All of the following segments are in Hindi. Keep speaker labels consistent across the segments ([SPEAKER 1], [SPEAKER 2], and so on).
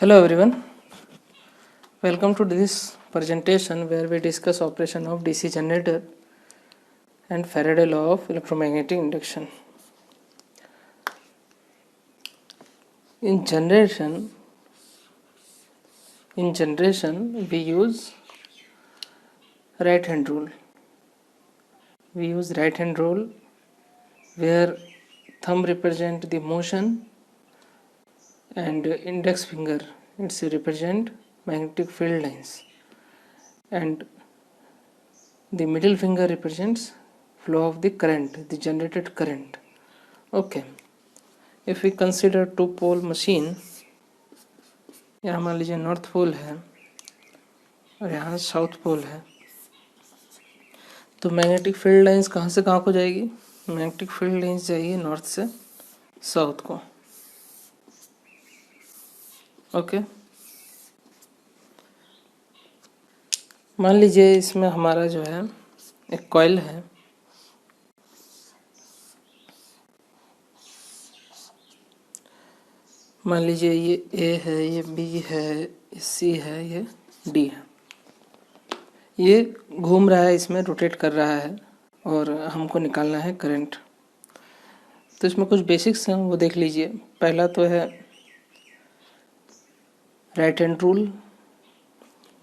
[SPEAKER 1] Hello everyone, welcome to this presentation where we discuss operation of DC generator and Faraday law of electromagnetic induction. In generation we use right hand rule. We use right hand rule where thumb represent the motion and index finger it's represent magnetic field lines, and the middle finger represents flow of the current, the generated current. Okay, if we consider two pole machine, यहाँ मान लीजिए नॉर्थ पोल है और यहाँ साउथ पोल है, तो मैग्नेटिक फील्ड लाइंस कहाँ से कहाँ को जाएगी? मैग्नेटिक फील्ड लाइंस जाएगी नॉर्थ से साउथ को. ओके, मान लीजिए इसमें हमारा जो है एक कॉइल है, मान लीजिए ये ए है, ये बी है, ये सी है, ये डी है. ये घूम रहा है, इसमें रोटेट कर रहा है और हमको निकालना है करंट. तो इसमें कुछ बेसिक्स हैं वो देख लीजिए. पहला तो है राइट हैंड रूल,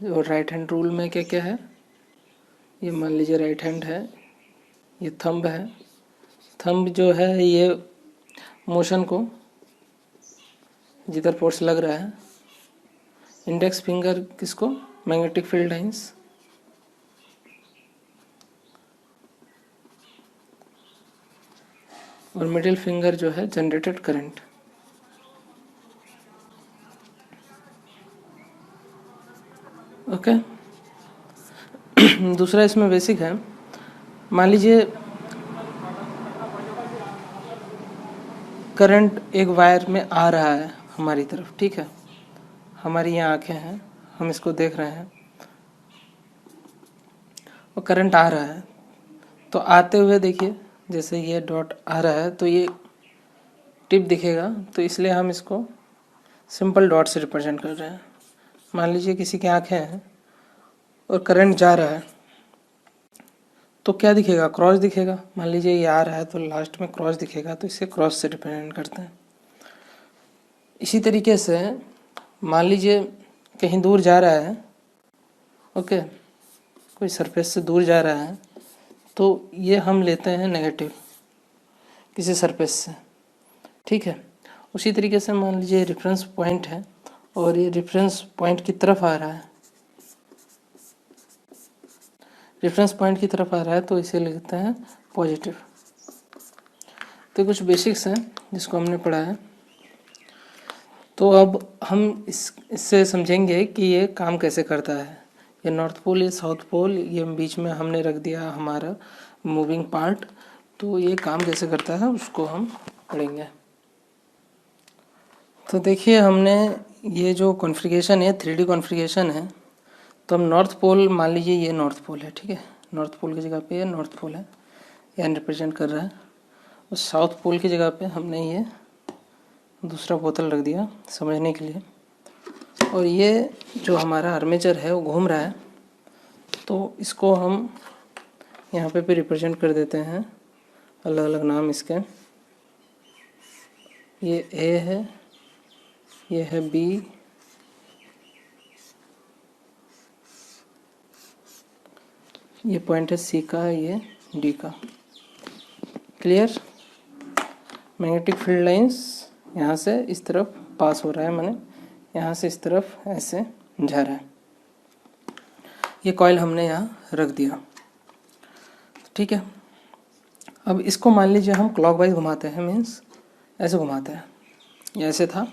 [SPEAKER 1] और राइट हैंड रूल में क्या क्या है? ये मान लीजिए राइट हैंड है, ये थंब है. थंब जो है ये मोशन को जिधर फोर्स लग रहा है, इंडेक्स फिंगर किसको? मैग्नेटिक फील्ड लाइंस, और मिडिल फिंगर जो है जनरेटेड करंट. ओके, दूसरा इसमें बेसिक है. मान लीजिए करंट एक वायर में आ रहा है हमारी तरफ, ठीक है. हमारी यहाँ आंखें हैं, हम इसको देख रहे हैं और करंट आ रहा है. तो आते हुए देखिए, जैसे ये डॉट आ रहा है तो ये टिप दिखेगा, तो इसलिए हम इसको सिंपल डॉट से रिप्रेजेंट कर रहे हैं. मान लीजिए किसी की आंखें हैं और करंट जा रहा है, तो क्या दिखेगा? क्रॉस दिखेगा. मान लीजिए ये आ रहा है तो लास्ट में क्रॉस दिखेगा, तो इसे क्रॉस से रिप्रेजेंट करते हैं. इसी तरीके से मान लीजिए कहीं दूर जा रहा है, ओके, कोई सरफेस से दूर जा रहा है, तो ये हम लेते हैं नेगेटिव किसी सरफेस से, ठीक है. उसी तरीके से मान लीजिए रेफरेंस पॉइंट है और ये रेफरेंस पॉइंट की तरफ आ रहा है, रेफरेंस पॉइंट की तरफ आ रहा है, तो इसे लिखते हैं पॉजिटिव. तो कुछ बेसिक्स हैं जिसको हमने पढ़ा है. तो अब हम इससे समझेंगे कि ये काम कैसे करता है. ये नॉर्थ पोल, ये साउथ पोल, ये बीच में हमने रख दिया हमारा मूविंग पार्ट. तो ये काम कैसे करता है उसको हम पढ़ेंगे. तो देखिए, हमने ये जो कॉन्फ़िगरेशन है 3D कॉन्फ़िगरेशन है. तो हम नॉर्थ पोल, मान लीजिए ये नॉर्थ पोल है, ठीक है. नॉर्थ पोल की जगह पे ये नॉर्थ पोल है, ये रिप्रेजेंट कर रहा है. और साउथ पोल की जगह पे हमने ये दूसरा बोतल रख दिया समझने के लिए. और ये जो हमारा आर्मेचर है वो घूम रहा है, तो इसको हम यहाँ पे रिप्रेजेंट कर देते हैं, अलग अलग नाम इसके. ये ए है, ये है बी, ये पॉइंट है सी का, ये डी का. क्लियर? मैग्नेटिक फील्ड लाइंस यहाँ से इस तरफ पास हो रहा है, माने यहाँ से इस तरफ ऐसे जा रहा है. ये कॉइल हमने यहाँ रख दिया, ठीक है. अब इसको मान लीजिए हम क्लॉकवाइज घुमाते हैं, मीन्स ऐसे घुमाते हैं. ये ऐसे था,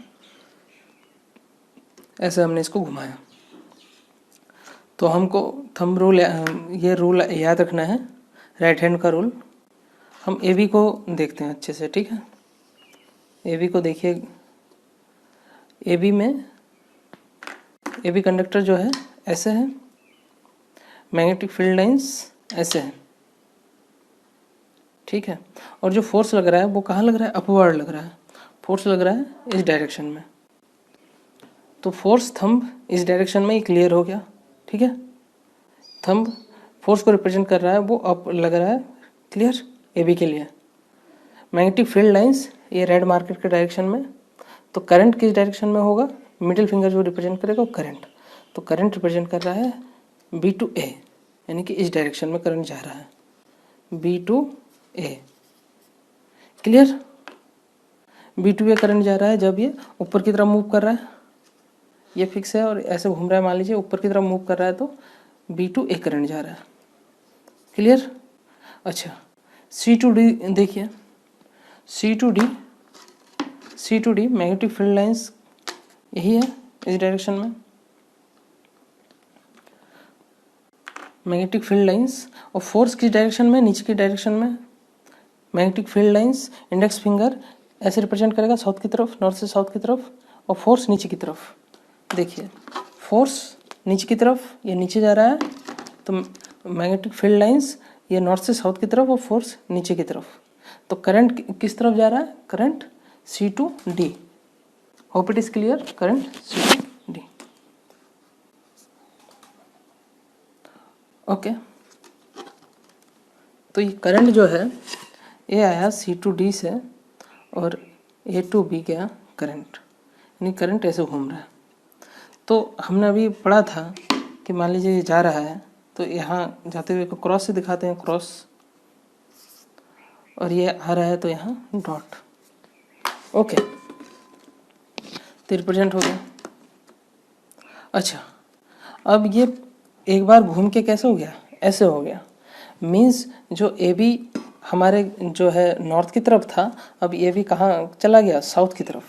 [SPEAKER 1] ऐसे हमने इसको घुमाया. तो हमको थंब रूल, ये रूल याद रखना है, राइट हैंड का रूल. हम ए बी को देखते हैं अच्छे से, ठीक है. ए बी को देखिए. ए बी में ए बी कंडक्टर जो है ऐसे है, मैग्नेटिक फील्ड लाइंस ऐसे है, ठीक है. और जो फोर्स लग रहा है वो कहाँ लग रहा है? अपवर्ड लग रहा है. फोर्स लग रहा है इस डायरेक्शन में. तो फोर्स थंब इस डायरेक्शन में ही क्लियर हो गया, ठीक है। थंब फोर्स को रिप्रेजेंट कर रहा है, वो अप लग रहा है, क्लियर, ए बी के लिए। मैग्नेटिक फील्ड लाइंस ये रेड मार्केट के डायरेक्शन में, तो करंट किस डायरेक्शन में होगा, मिडिल फिंगर जो रिप्रेजेंट करेगा वो करंट, तो करंट रिप्रेजेंट कर रहा है बी टू ए, यानी कि इस डायरेक्शन में करंट जा रहा है, B to A, clear. B to A current जा रहा है जब ये ऊपर की तरफ मूव कर रहा है, ये फिक्स है और ऐसे घूम रहा है, मान लीजिए ऊपर की तरफ मूव कर रहा है, तो बी टू ए करंट जा रहा है, क्लियर। अच्छा, सी टू डी देखिए, C to D magnetic field lines यही है इस डायरेक्शन में, मैग्नेटिक फील्ड लाइंस, और फोर्स किस डायरेक्शन में, नीचे की डायरेक्शन में। Magnetic field lines index finger ऐसे रिप्रेजेंट करेगा साउथ की तरफ, नॉर्थ से साउथ की तरफ, और फोर्स नीचे की तरफ। देखिए फोर्स नीचे की तरफ, ये नीचे जा रहा है, तो मैग्नेटिक फील्ड लाइंस ये नॉर्थ से साउथ की तरफ और फोर्स नीचे की तरफ। तो करंट किस तरफ जा रहा है, current C to D. Hope it is clear, current C to D. Okay, तो ये करंट जो है ये आया सी टू डी से और ए टू बी गया करंट, यानी करंट ऐसे घूम रहा है। तो हमने अभी पढ़ा था कि मान लीजिए ये जा रहा है, तो यहाँ जाते हुए को क्रॉस से दिखाते हैं, क्रॉस, और ये आ रहा है तो यहाँ डॉट। ओके, तो रिप्रेजेंट हो गया। अच्छा, अब ये एक बार घूम के कैसे हो गया, ऐसे हो गया, मीन्स जो ए बी हमारे जो है नॉर्थ की तरफ था, अब ए बी कहाँ चला गया, साउथ की तरफ,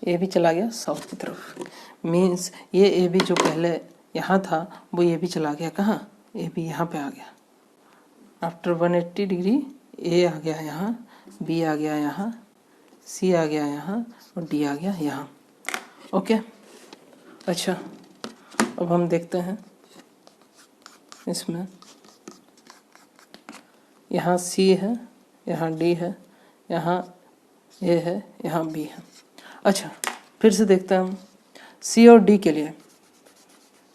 [SPEAKER 1] ए बी चला गया साउथ की तरफ। मीन्स ये ए बी जो पहले यहाँ था वो ए बी चला गया कहाँ, ए बी यहाँ पे आ गया। आफ्टर 180 डिग्री ए आ गया यहाँ, बी आ गया यहाँ, सी आ गया यहाँ, और डी आ गया यहाँ। ओके, अच्छा, अब हम देखते हैं इसमें, यहाँ सी है, यहाँ डी है, यहाँ ए है, यहाँ बी है। अच्छा, फिर से देखते हैं हम सी और डी के लिए।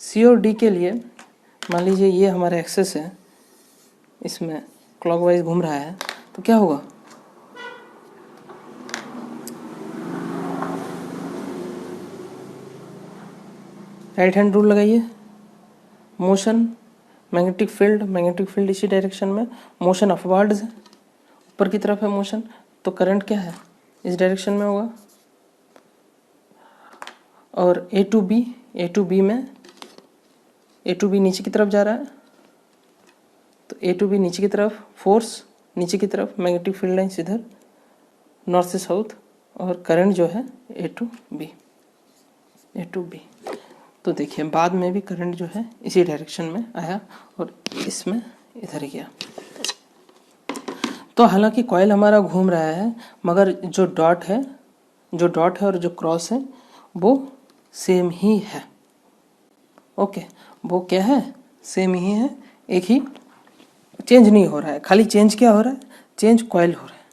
[SPEAKER 1] सी और डी के लिए मान लीजिए ये हमारा एक्सेस है, इसमें क्लॉकवाइज घूम रहा है, तो क्या होगा, राइट हैंड रूल लगाइए। मोशन मैग्नेटिक फील्ड इसी डायरेक्शन में, मोशन अपवर्ड्स है, ऊपर की तरफ है मोशन, तो करंट क्या है, इस डायरेक्शन में होगा। और ए टू बी में, ए टू बी नीचे की तरफ जा रहा है, तो ए टू बी नीचे की तरफ, फोर्स नीचे की तरफ, मैग्नेटिक फील्ड लाइंस इधर नॉर्थ से साउथ, और करंट जो है ए टू बी। तो देखिए बाद में भी करंट जो है इसी डायरेक्शन में आया और इसमें इधर गया। तो हालांकि कॉइल हमारा घूम रहा है, मगर जो डॉट है और जो क्रॉस है वो सेम ही है। ओके, वो क्या है, सेम ही है, एक ही, चेंज नहीं हो रहा है। खाली चेंज क्या हो रहा है, चेंज कॉइल हो रहा है,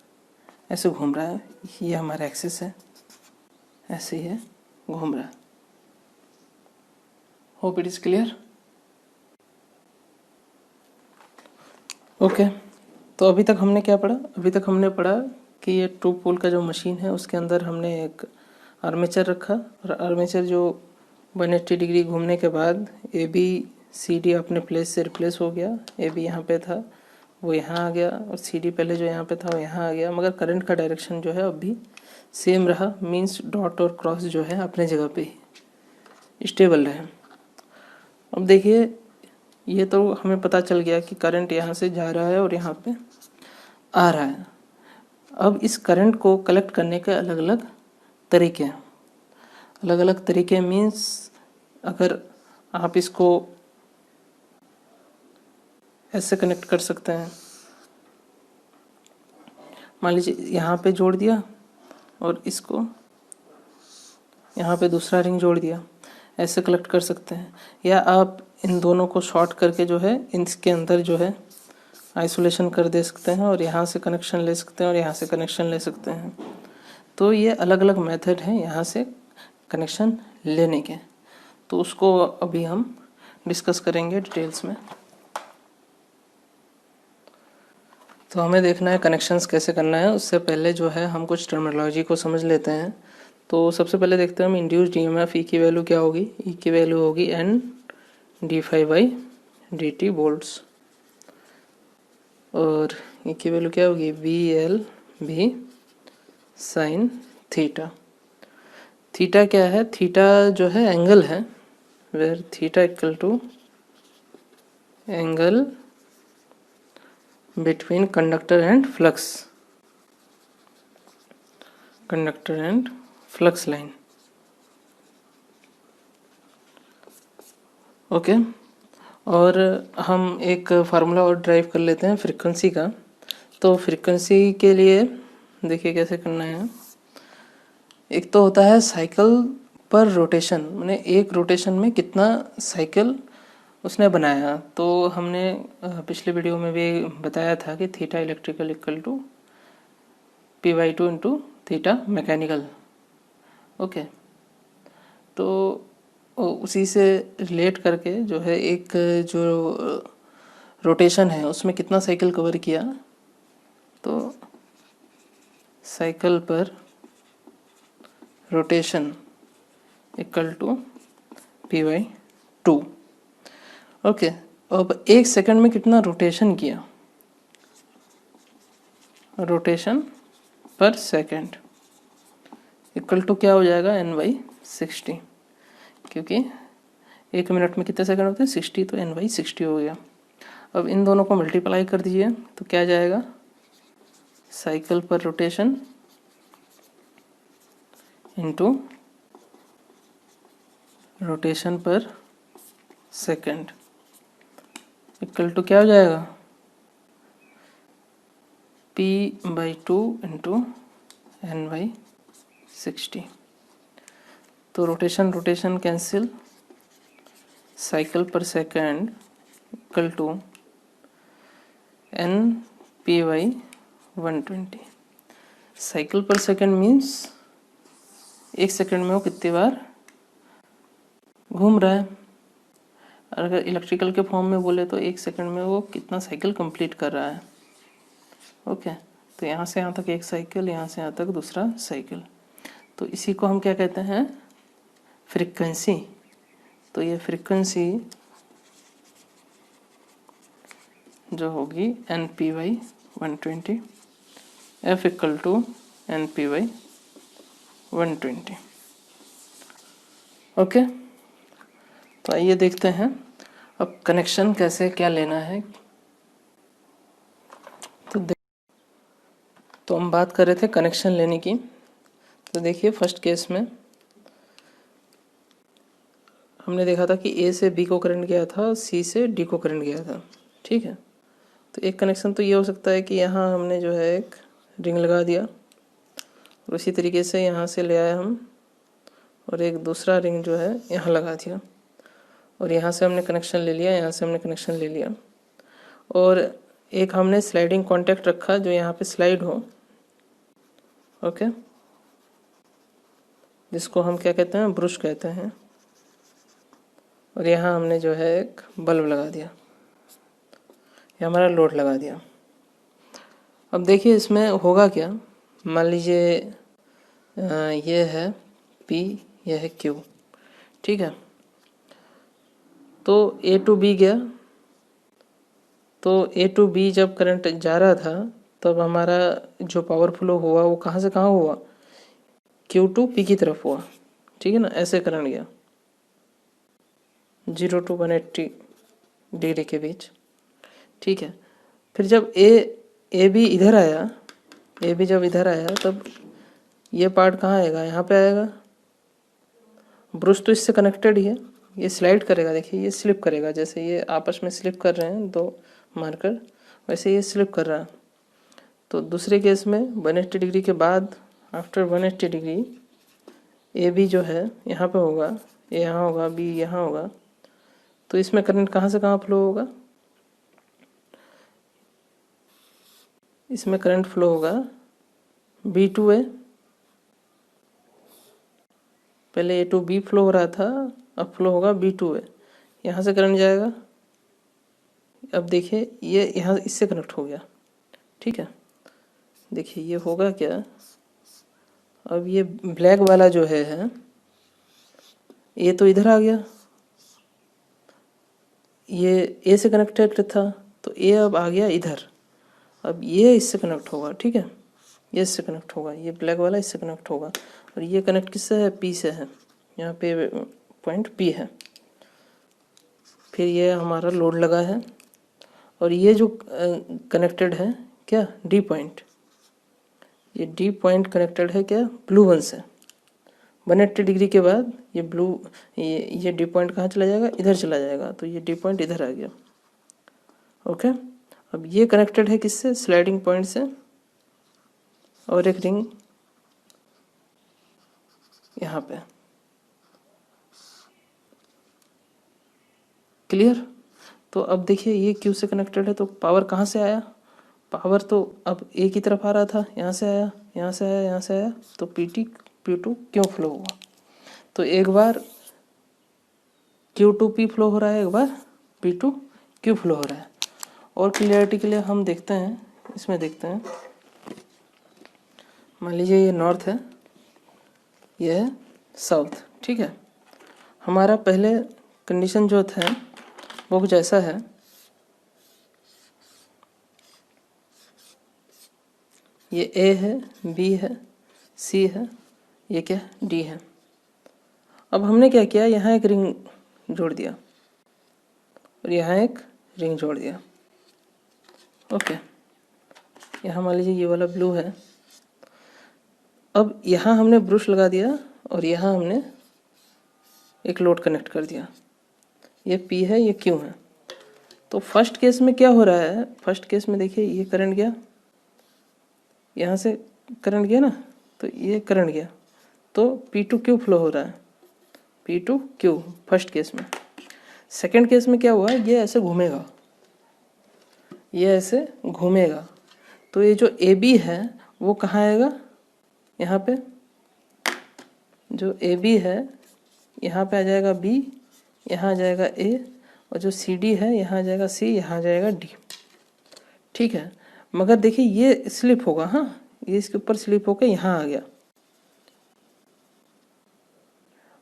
[SPEAKER 1] ऐसे घूम रहा है। ये हमारा एक्सिस है, ऐसे ही है, घूम रहा है। Hope it is clear. Okay, तो अभी तक हमने क्या पढ़ा, अभी तक हमने पढ़ा कि ये टू पोल का जो मशीन है उसके अंदर हमने एक आर्मेचर रखा, और आर्मेचर जो 180 डिग्री घूमने के बाद ए बी सी डी अपने प्लेस से रिप्लेस हो गया। ए बी यहाँ पे था, वो यहाँ आ गया, और सी डी पहले जो यहाँ पे था वो यहाँ आ गया, मगर करंट का डायरेक्शन जो है अब भी सेम रहा। मीन्स डॉट और क्रॉस जो है अपने जगह पे ही स्टेबल रहे। अब देखिए, ये तो हमें पता चल गया कि करंट यहाँ से जा रहा है और यहाँ पे आ रहा है। अब इस करंट को कलेक्ट करने के अलग अलग तरीके हैं। अलग अलग तरीके मीन्स अगर आप इसको ऐसे कनेक्ट कर सकते हैं, मान लीजिए यहाँ पे जोड़ दिया और इसको यहाँ पे दूसरा रिंग जोड़ दिया, ऐसे कलेक्ट कर सकते हैं। या आप इन दोनों को शॉर्ट करके जो है इसके अंदर जो है आइसोलेशन कर दे सकते हैं, और यहाँ से कनेक्शन ले सकते हैं और यहाँ से कनेक्शन ले सकते हैं। तो ये अलग अलग मेथड हैं यहाँ से कनेक्शन लेने के। तो उसको अभी हम डिस्कस करेंगे डिटेल्स में। तो हमें देखना है कनेक्शंस कैसे करना है। उससे पहले जो है हम कुछ टर्मिनोलॉजी को समझ लेते हैं। तो सबसे पहले देखते हैं हम इंड्यूस्ड ईएमएफ ई की वैल्यू क्या होगी। ई की वैल्यू होगी N D phi by D T volts, और ई की वैल्यू क्या होगी V L B sine theta. Theta क्या है, थीटा जो है एंगल है, where theta equal to angle between conductor and flux, conductor and flux line. Okay, और हम एक फार्मूला और ड्राइव कर लेते हैं फ्रीक्वेंसी का। तो फ्रीक्वेंसी के लिए देखिए कैसे करना है। एक तो होता है साइकिल पर रोटेशन, माने एक रोटेशन में कितना साइकिल उसने बनाया। तो हमने पिछले वीडियो में भी बताया था कि theta electrical equal to P by two into theta mechanical. Okay, तो उसी से रिलेट करके जो है एक जो रोटेशन है उसमें कितना साइकिल कवर किया, तो साइकिल पर rotation equal to P by two. Okay, अब एक सेकंड में कितना रोटेशन किया, रोटेशन पर सेकंड इक्वल टू क्या हो जाएगा एन बाई 60, क्योंकि एक मिनट में कितने सेकंड होते हैं 60, तो एन बाई 60 हो गया। अब इन दोनों को मल्टीप्लाई कर दीजिए तो क्या जाएगा, साइकिल पर रोटेशन इंटू रोटेशन पर सेकंड इक्वल टू क्या हो जाएगा P by two into N by 60। तो रोटेशन रोटेशन कैंसिल, साइकिल पर second equal to N P by 120। Cycle पर सेकंड मीन्स एक सेकंड में वो कितनी बार घूम रहा है। अगर इलेक्ट्रिकल के फॉर्म में बोले तो एक सेकंड में वो कितना साइकिल कंप्लीट कर रहा है। ओके, तो यहाँ से यहाँ तक एक साइकिल, यहाँ से यहाँ तक दूसरा साइकिल। तो इसी को हम क्या कहते हैं, फ्रीक्वेंसी। तो ये फ्रीक्वेंसी जो होगी N P by 120, F equal to N P by 120। Okay, तो आइए देखते हैं अब कनेक्शन कैसे क्या लेना है। तो हम बात कर रहे थे कनेक्शन लेने की। तो देखिए फर्स्ट केस में हमने देखा था कि ए से बी को करंट गया था, सी से डी को करंट गया था। ठीक है, तो एक कनेक्शन तो ये हो सकता है कि यहाँ हमने जो है एक रिंग लगा दिया, और उसी तरीके से यहाँ से ले आए हम और एक दूसरा रिंग जो है यहाँ लगा दिया, और यहाँ से हमने कनेक्शन ले लिया, यहाँ से हमने कनेक्शन ले लिया, और एक हमने स्लाइडिंग कॉन्टैक्ट रखा जो यहाँ पे स्लाइड हो। ओके, जिसको हम क्या कहते हैं, ब्रुश कहते हैं। और यहाँ हमने जो है एक बल्ब लगा दिया, ये हमारा लोड लगा दिया। अब देखिए इसमें होगा क्या, मान लीजिए ये है P, यह है Q। ठीक है, तो A टू B गया, तो A टू B जब करंट जा रहा था तब हमारा जो पावर फ्लो हुआ वो कहाँ से कहाँ हुआ, Q टू P की तरफ हुआ। ठीक है ना, ऐसे करंट गया 0 to 180 डिग्री के बीच। ठीक है, फिर जब ए बी इधर आया, ए बी जब इधर आया तब ये पार्ट कहाँ आएगा, यहाँ पे आएगा। ब्रुश तो इससे कनेक्टेड ही है, ये स्लाइड करेगा। देखिए ये स्लिप करेगा, जैसे ये आपस में स्लिप कर रहे हैं दो मार्कर, वैसे ये स्लिप कर रहा है। तो दूसरे केस में 180 डिग्री के बाद, आफ्टर 180 डिग्री ए बी जो है यहाँ पे होगा, ए यहाँ होगा, बी यहाँ होगा। तो इसमें करंट कहाँ से कहाँ फ्लो होगा, इसमें करंट फ्लो होगा B टू A पहले ए टू बी फ्लो हो रहा था, अब फ्लो होगा बी टू ए। यहाँ से करंट जाएगा, अब देखिए ये यहाँ इससे कनेक्ट हो गया, ठीक है। देखिए ये होगा क्या, अब ये ब्लैक वाला जो है ये तो इधर आ गया, ये ए से कनेक्टेड था तो ए अब आ गया इधर, अब ये इससे कनेक्ट होगा, ठीक है, ये इससे कनेक्ट होगा, ये ब्लैक वाला इससे कनेक्ट होगा, और ये कनेक्ट किससे है, पी से है, यहाँ पे पॉइंट पी है। फिर ये हमारा लोड लगा है, और ये जो कनेक्टेड है क्या, डी पॉइंट, ये डी पॉइंट कनेक्टेड है क्या, ब्लू वन से। 180 डिग्री के बाद ये ब्लू, ये डी पॉइंट कहाँ चला जाएगा, इधर चला जाएगा, तो ये डी पॉइंट इधर आ गया, ओके। अब ये कनेक्टेड है किससे, स्लाइडिंग पॉइंट से, और एक रिंग यहाँ पे, क्लियर। तो अब देखिए ये क्यू से कनेक्टेड है, तो पावर कहाँ से आया, पावर तो अब ए की तरफ आ रहा था, यहाँ से आया, यहाँ से आया, यहाँ से आया, तो पी टू क्यों फ्लो हुआ, तो एक बार क्यू टू पी फ्लो हो रहा है, एक बार पी टू क्यू फ्लो हो रहा है। और क्लियरिटी के लिए हम देखते हैं, इसमें देखते हैं, मान लीजिए ये नॉर्थ है, ये है साउथ, ठीक है। हमारा पहले कंडीशन जो था वो कुछ ऐसा है, ये ए है, बी है, सी है, ये क्या, डी है। अब हमने क्या किया, यहाँ एक रिंग जोड़ दिया और यहाँ एक रिंग जोड़ दिया, ओके। यहाँ मान लीजिए ये वाला ब्लू है, अब यहाँ हमने ब्रश लगा दिया और यहाँ हमने एक लोड कनेक्ट कर दिया, ये P है, ये Q है। तो फर्स्ट केस में क्या हो रहा है, फर्स्ट केस में देखिए ये करंट गया, यहाँ से करंट गया ना, तो ये करंट गया, तो P2Q फ्लो हो रहा है, P2Q फर्स्ट केस में। सेकंड केस में क्या हुआ, ये ऐसे घूमेगा, ये ऐसे घूमेगा, तो ये जो AB है वो कहाँ आएगा, यहाँ पे जो AB है यहाँ पे आ जाएगा B, यहाँ आ जाएगा A, और जो CD है यहाँ आ जाएगा C, यहाँ आ जाएगा D, ठीक है। मगर देखिए ये स्लिप होगा, हाँ ये इसके ऊपर स्लिप होकर यहाँ आ गया।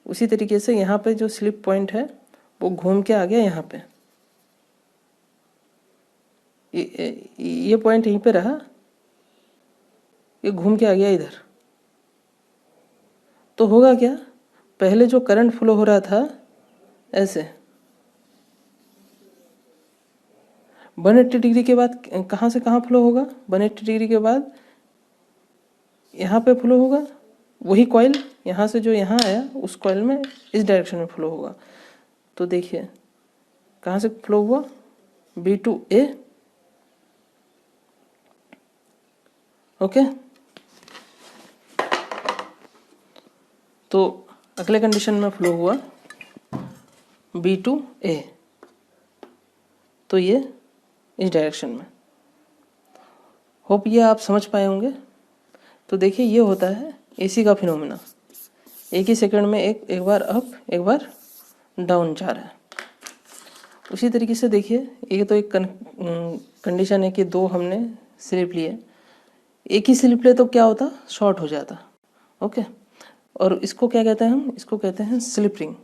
[SPEAKER 1] उसी तरीके से यहाँ पे जो स्लिप पॉइंट है वो घूम के आ गया यहाँ पे, ये पॉइंट यहीं पे रहा, ये घूम के आ गया इधर। तो होगा क्या, पहले जो करंट फ्लो हो रहा था ऐसे 180 डिग्री के बाद कहाँ से कहाँ फ्लो होगा, 180 डिग्री के बाद यहाँ पे फ्लो होगा, वही कॉइल यहाँ से जो यहाँ आया उस कॉइल में इस डायरेक्शन में फ्लो होगा। तो देखिए कहाँ से फ्लो हुआ, B2A, ओके। तो अगले कंडीशन में फ्लो हुआ B2A, तो ये इस डायरेक्शन में। होप ये आप समझ पाए होंगे। तो देखिए ये होता है एसी का फिनोमेना, एक ही सेकंड में एक बार अप एक बार डाउन जा रहा है। उसी तरीके से देखिए ये तो एक कंडीशन है कि दो हमने स्लिप लिए, एक ही स्लिप ले तो क्या होता, शॉर्ट हो जाता, ओके। और इसको क्या कहते हैं हम, इसको कहते हैं स्लिप रिंग,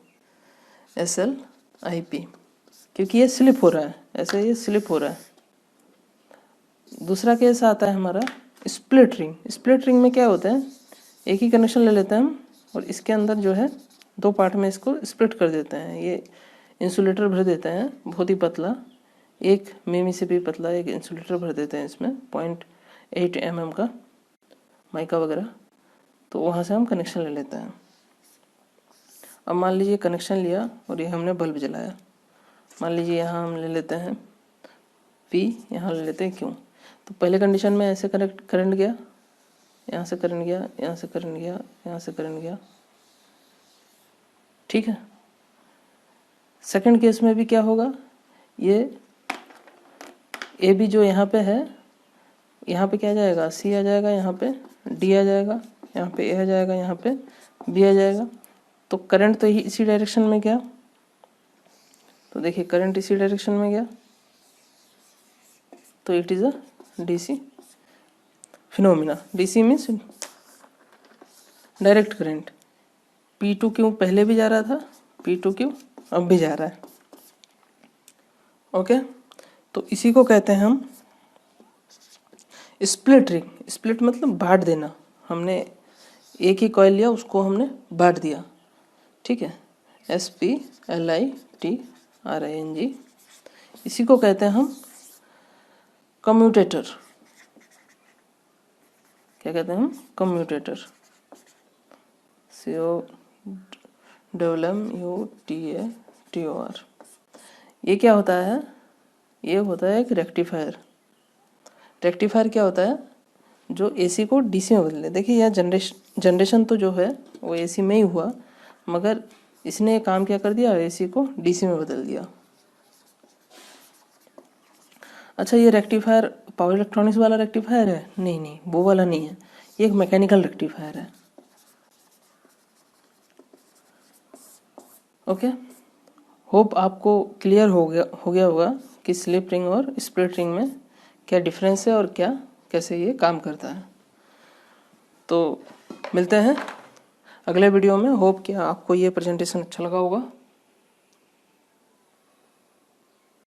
[SPEAKER 1] SLIP, क्योंकि ये स्लिप हो रहा है, ऐसे ये स्लिप हो रहा है। दूसरा केस आता है हमारा स्प्लिट रिंग। स्प्लिट रिंग में क्या होता है, एक ही कनेक्शन ले लेते हैं हम और इसके अंदर जो है दो पार्ट में इसको स्प्लिट कर देते हैं। ये इंसुलेटर भर देते हैं बहुत ही पतला, एक मिमी से भी पतला एक इंसुलेटर भर देते हैं इसमें 0.8 mm का माइका वगैरह, तो वहाँ से हम कनेक्शन ले लेते हैं। अब मान लीजिए कनेक्शन लिया और ये हमने बल्ब जलाया, मान लीजिए यहाँ हम ले लेते हैं P, यहाँ ले लेते हैं Q। तो पहले कंडीशन में ऐसे करंट गया, यहाँ से करंट गया, यहाँ से करंट गया, यहाँ से करंट गया, ठीक है। सेकंड केस में भी क्या होगा, ये ए बी जो यहाँ पे है, यहाँ पे क्या आ जाएगा, C आ जाएगा, यहाँ पे D आ जाएगा, यहाँ पे A आ जाएगा, यहाँ पे B आ जाएगा। तो करंट तो इसी डायरेक्शन में गया, तो देखिए करंट इसी डायरेक्शन में गया, तो it is a DC phenomena. DC means direct current. P2 क्यों पहले भी जा रहा था, P2 क्यों अब भी जा रहा है। ओके, तो इसी को कहते हैं हम स्प्लिट रिंग। स्प्लिट मतलब बांट देना, हमने एक ही कॉइल लिया उसको हमने बांट दिया, ठीक है। SPLITRING, इसी को कहते हैं हम कम्यूटेटर। क्या कहते हैं हम, कम्यूटेटर। COMMUTATOR। ये क्या होता है, ये होता है एक रेक्टिफायर। रेक्टिफायर क्या होता है, जो एसी को डीसी में बदले। देखिए यह जनरेशन तो जो है वो एसी में ही हुआ, मगर इसने ये काम क्या कर दिया, एसी को डीसी में बदल दिया। अच्छा, ये रेक्टिफायर पावर इलेक्ट्रॉनिक्स वाला रेक्टिफायर है? नहीं नहीं, वो वाला नहीं है, ये एक मैकेनिकल रेक्टिफायर है। ओके, होप आपको क्लियर हो गया होगा कि स्लिप रिंग और स्प्लिट रिंग में क्या डिफरेंस है और क्या कैसे ये काम करता है। तो मिलते हैं अगले वीडियो में। होप कि आपको ये प्रेजेंटेशन अच्छा लगा होगा।